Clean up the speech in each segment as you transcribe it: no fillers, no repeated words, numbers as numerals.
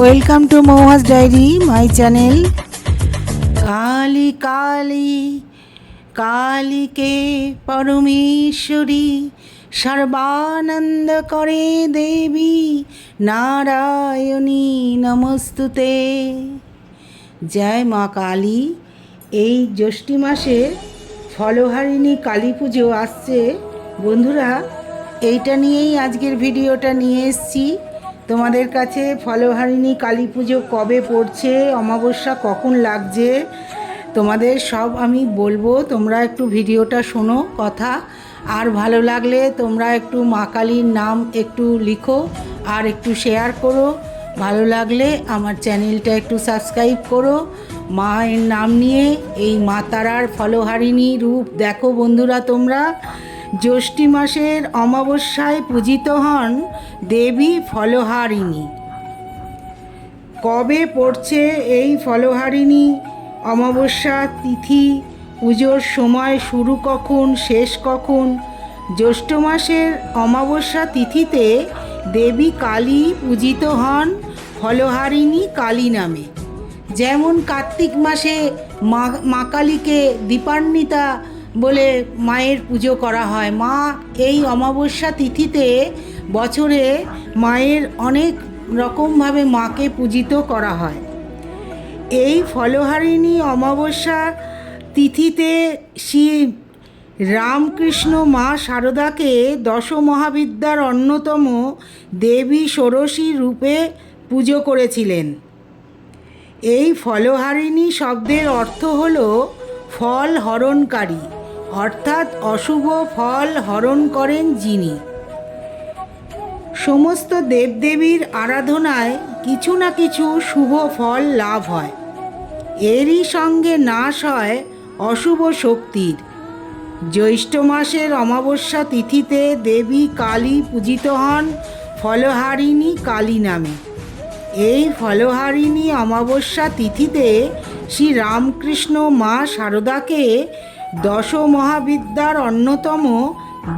Welcome to Mouhas diary my channel. Kali Kali কালীকে পরমেশ্বরী সর্বানন্দ করে দেবী নারায়ণী নমস্তুতে। জয় মা কালী। এই জ্যৈষ্ঠ মাসে ফলহারিণী কালী পুজো আসছে বন্ধুরা, এইটা নিয়েই আজকের ভিডিওটা নিয়ে এসেছি তোমাদের কাছে। ফলহারিণী কালী পুজো কবে পড়ছে, অমাবস্যা কখন লাগছে, তোমাদের সব আমি বলবো। তোমরা একটু ভিডিওটা শোনো কথা, আর ভালো লাগলে তোমরা একটু মা কালীর নাম একটু লিখো আর একটু শেয়ার করো। ভালো লাগলে আমার চ্যানেলটা একটু সাবস্ক্রাইব করো। মায়ের নাম নিয়ে এই মা তারার ফলহারিণী রূপ দেখো বন্ধুরা তোমরা। জ্যৈষ্ঠ মাসের অমাবস্যায় পূজিত হন দেবী ফলহারিণী। কবে পড়ছে এই ফলহারিণী অমাবস্যা তিথি, পুজোর সময় শুরু কখন, শেষ কখন? জ্যৈষ্ঠ মাসের অমাবস্যা তিথিতে দেবী কালী পূজিত হন ফলহারিণী কালী নামে। যেমন কার্তিক মাসে মা কালীকে দীপান্বিতা বলে মায়ের পুজো করা হয়। মা এই অমাবস্যা তিথিতে বছরে মায়ের অনেক রকমভাবে মাকে পূজিত করা হয়। এই ফলহারিণী অমাবস্যা তিথিতে শ্রী রামকৃষ্ণ মা শারদাকে দশ মহাবিদ্যার অন্যতম দেবী ষোড়শী রূপে পুজো করেছিলেন। এই ফলহারিণী শব্দের অর্থ হল ফল হরণকারী, অর্থাৎ অশুভ ফল হরণ করেন যিনি। সমস্ত দেবদেবীর আরাধনায় কিছু না কিছু শুভ ফল লাভ হয়, এরই সঙ্গে নাশ হয় অশুভ শক্তির। জ্যৈষ্ঠ মাসের অমাবস্যা তিথিতে দেবী কালী পূজিত হন ফলহারিণী কালী নামে। এই ফলহারিণী অমাবস্যা তিথিতে শ্রী রামকৃষ্ণ মা শারদাকে দশ মহাবিদ্যার অন্যতম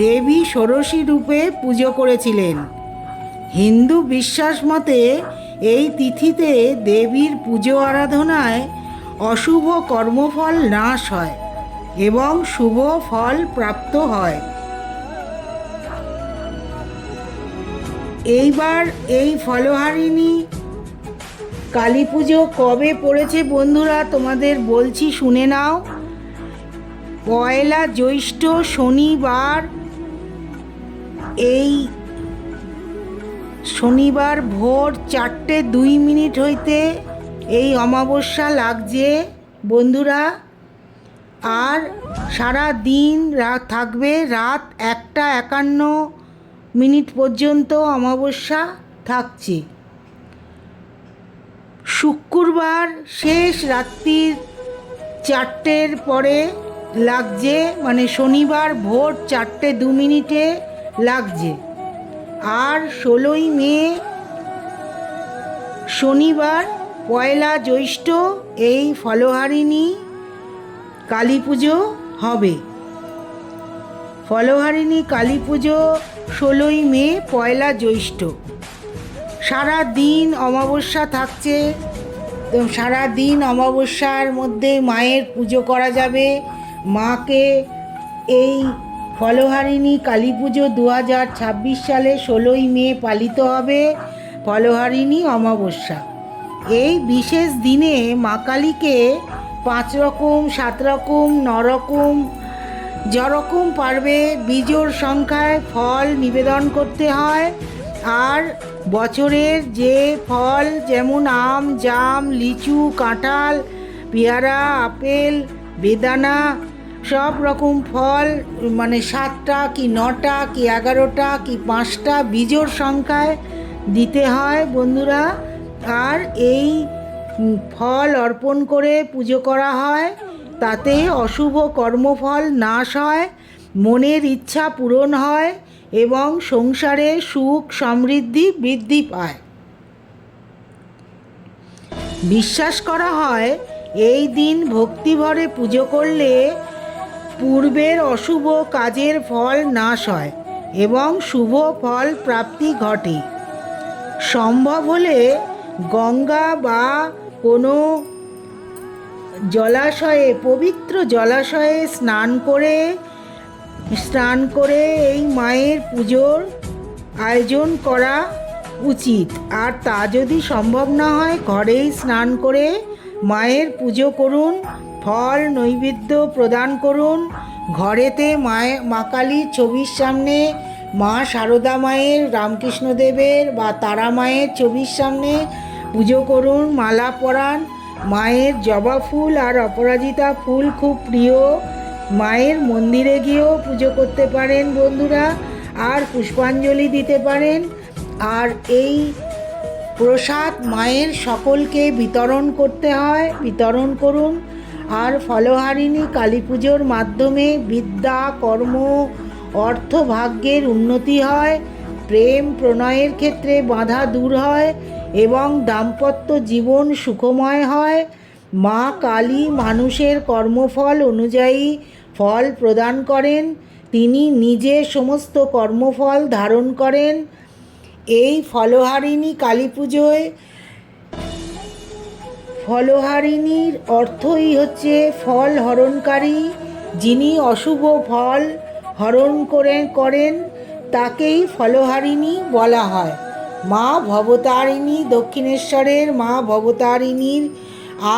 দেবী ষোড়শী রূপে পুজো করেছিলেন। হিন্দু বিশ্বাস মতে এই তিথিতে দেবীর পুজো আরাধনায় অশুভ কর্মফল নাশ হয় এবং শুভ ফল প্রাপ্ত হয়। এইবার এই ফলহারিণী কালী পুজো কবে পড়েছে বন্ধুরা তোমাদের বলছি, শুনে নাও। পয়লা জ্যৈষ্ঠ শনিবার, এই শনিবার ভোর 4:02 হইতে এই অমাবস্যা লাগছে বন্ধুরা। আর সারা দিন রাত থাকবে, রাত 1:51 পর্যন্ত অমাবস্যা থাকছে। শুক্রবার শেষ রাত্রির 4টের পরে লাগছে, মানে শনিবার ভোর 4:02 লাগছে। আর 16ই মে শনিবার পয়লা জ্যৈষ্ঠ এই ফলহারিণী কালী পুজো হবে। ফলহারিণী কালী পুজো 16ই মে পয়লা জ্যৈষ্ঠ। সারা দিন অমাবস্যা থাকছে, সারা দিন অমাবস্যার মধ্যে মায়ের পুজো করা যাবে। মাকে এই ফলহারিণী কালী পুজো 2026 সালে 16ই মে পালিত হবে ফলহারিণী অমাবস্যা। এই বিশেষ দিনে মা কালীকে 5 রকম, 7 রকম, 9 রকম, যেরকম পারবে বিজোড় সংখ্যায় ফল নিবেদন করতে হয়। আর বছরের যে ফল, যেমন আম, জাম, লিচু, কাঁঠাল, পেয়ারা, আপেল, বেদানা, সব রকম ফল, মানে 7টা কি 9টা কি 11টা কি 5টা বিজোড় সংখ্যায় দিতে হয় বন্ধুরা। আর এই ফল অর্পণ করে পুজো করা হয়, তাতে অশুভ কর্মফল নাশ হয়, মনের ইচ্ছা পূরণ হয় এবং সংসারে সুখ সমৃদ্ধি বৃদ্ধি পায়। বিশ্বাস করা হয় এই দিন ভক্তিভরে পুজো করলে পূর্বের অশুভ কাজের ফল নাশ হয় এবং শুভ ফল প্রাপ্তি ঘটে। সম্ভব হলে গঙ্গা বা কোনো জলাশয়ে, পবিত্র জলাশয়ে স্নান করে এই মায়ের পুজোর আয়োজন করা উচিত। আর তা যদি সম্ভব না হয়, ঘরেই স্নান করে মায়ের পুজো করুন, ফল নৈবেদ্য প্রদান করুন। ঘরেতে মা কালীর ছবির সামনে, মা সারদা মায়ের, রামকৃষ্ণদেবের বা তারা মায়ের ছবির সামনে পুজো করুন, মালা পরান। মায়ের জবা ফুল আর অপরাজিতা ফুল খুব প্রিয়। মায়ের মন্দিরে গিয়েও পুজো করতে পারেন বন্ধুরা, আর পুষ্পাঞ্জলি দিতে পারেন। আর এই প্রসাদ মায়ের সকলকে বিতরণ করতে হয়, বিতরণ করুন। আর ফলহারিণী কালী পুজোর মাধ্যমে বিদ্যা, কর্ম, অর্থ, ভাগ্যের উন্নতি হয়, প্রেম প্রণয়ের ক্ষেত্রে বাধা দূর হয় এবং দাম্পত্য জীবন সুখময় হয়। মা কালী মানুষের কর্মফল অনুযায়ী ফল প্রদান করেন, তিনি নিজে সমস্ত কর্মফল ধারণ করেন। এই ফলহারিণী কালী পুজোয় ফলহারিণীর অর্থই হচ্ছে ফল হরণকারী। যিনি অশুভ ফল হরণ করেন তাকেই ফলহারিণী বলা হয়। মা ভবতারিণী, দক্ষিণেশ্বরের মা ভবতারিণীর।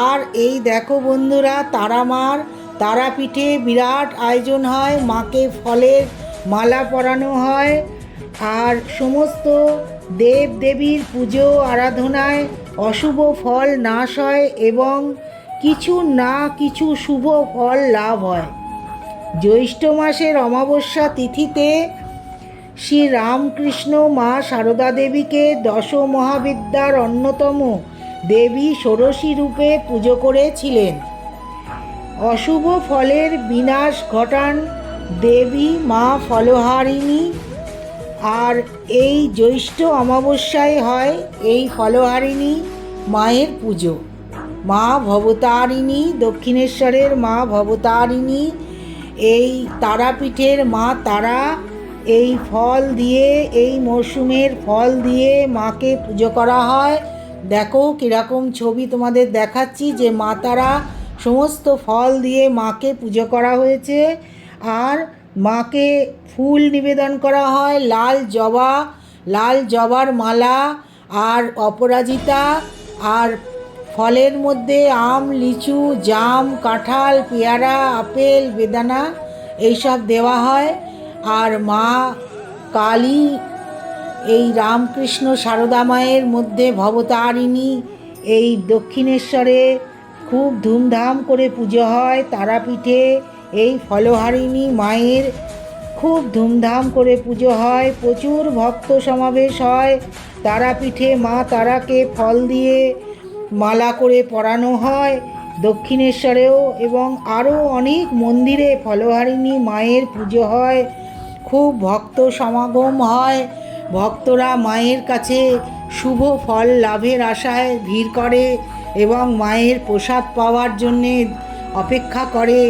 আর এই দেখো বন্ধুরা, তারাপীঠে বিরাট আয়োজন হয়, মাকে ফলের মালা পরানো হয়। আর সমস্ত দেব দেবীর পুজো আরাধনায় অশুভ ফল নাশ হয় এবং কিছু শুভ ফল লাভ হয়। জ্যৈষ্ঠ মাসের অমাবস্যা তিথিতে শ্রী রামকৃষ্ণ মা সারদা দেবীকে দশ মহাবিদ্যার অন্যতম দেবী ষোড়শী রূপে পুজো করেছিলেন। অশুভ ফলের বিনাশ ঘটান দেবী মা ফলহারিণী। আর এই জ্যৈষ্ঠ অমাবস্যায় হয় এই ফলহারিণী মায়ের পুজো। মা ভবতারিণী, দক্ষিণেশ্বরের মা ভবতারিণী, এই তারাপীঠের মা তারা, এই ফল দিয়ে, এই মরশুমের ফল দিয়ে মাকে পুজো করা হয়। দেখো কীরকম ছবি তোমাদের দেখাচ্ছি, যে মা তারা সমস্ত ফল দিয়ে মাকে পুজো করা হয়েছে। আর মাকে ফুল নিবেদন করা হয়, লাল জবার মালা আর অপরাজিতা। আর ফলের মধ্যে আম, লিচু, জাম, কাঁঠাল, পেয়ারা, আপেল, বেদানা এইসব দেওয়া হয়। আর মা কালী এই রামকৃষ্ণ সারদা মায়ের মধ্যে ভবতারিণী, এই দক্ষিণেশ্বরে খুব ধুমধাম করে পুজো হয়। তারাপীঠে এই ফলহারিণী মায়ের খুব ধুমধাম করে পুজো হয়, প্রচুর ভক্ত সমাবেশ হয়। তারাপীঠে মা তারাকে ফল দিয়ে মালা করে পরানো হয়। দক্ষিণেশ্বরেও এবং আরও অনেক মন্দিরে ফলহারিণী মায়ের পুজো হয়, খুব ভক্ত সমাগম হয়। ভক্তরা মায়ের কাছে শুভ ফল লাভের আশায় ভিড় করে এবং মায়ের প্রসাদ পাওয়ার জন্যে অপেক্ষা করে।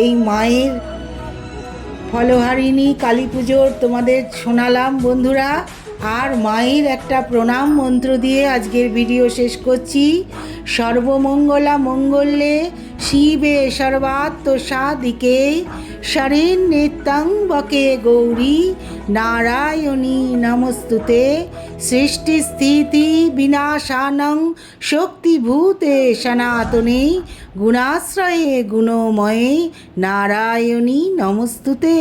এই মায়ের ফলহারিণী কালী পুজোর তোমাদের শোনালাম বন্ধুরা। আর মায়ের একটা প্রণাম মন্ত্র দিয়ে আজকের ভিডিও শেষ করছি। সর্বমঙ্গলা মঙ্গলে শিবে সর্বাত্ম সাধিকে শরণ্যে বকে গৌরী নারায়ণী নমস্তুতে। সৃষ্টি স্থিতি বিনাশানং শক্তিভূতে সনাতনে গুণাশ্রয়ে গুণময়ে নারায়ণী নমস্তুতে।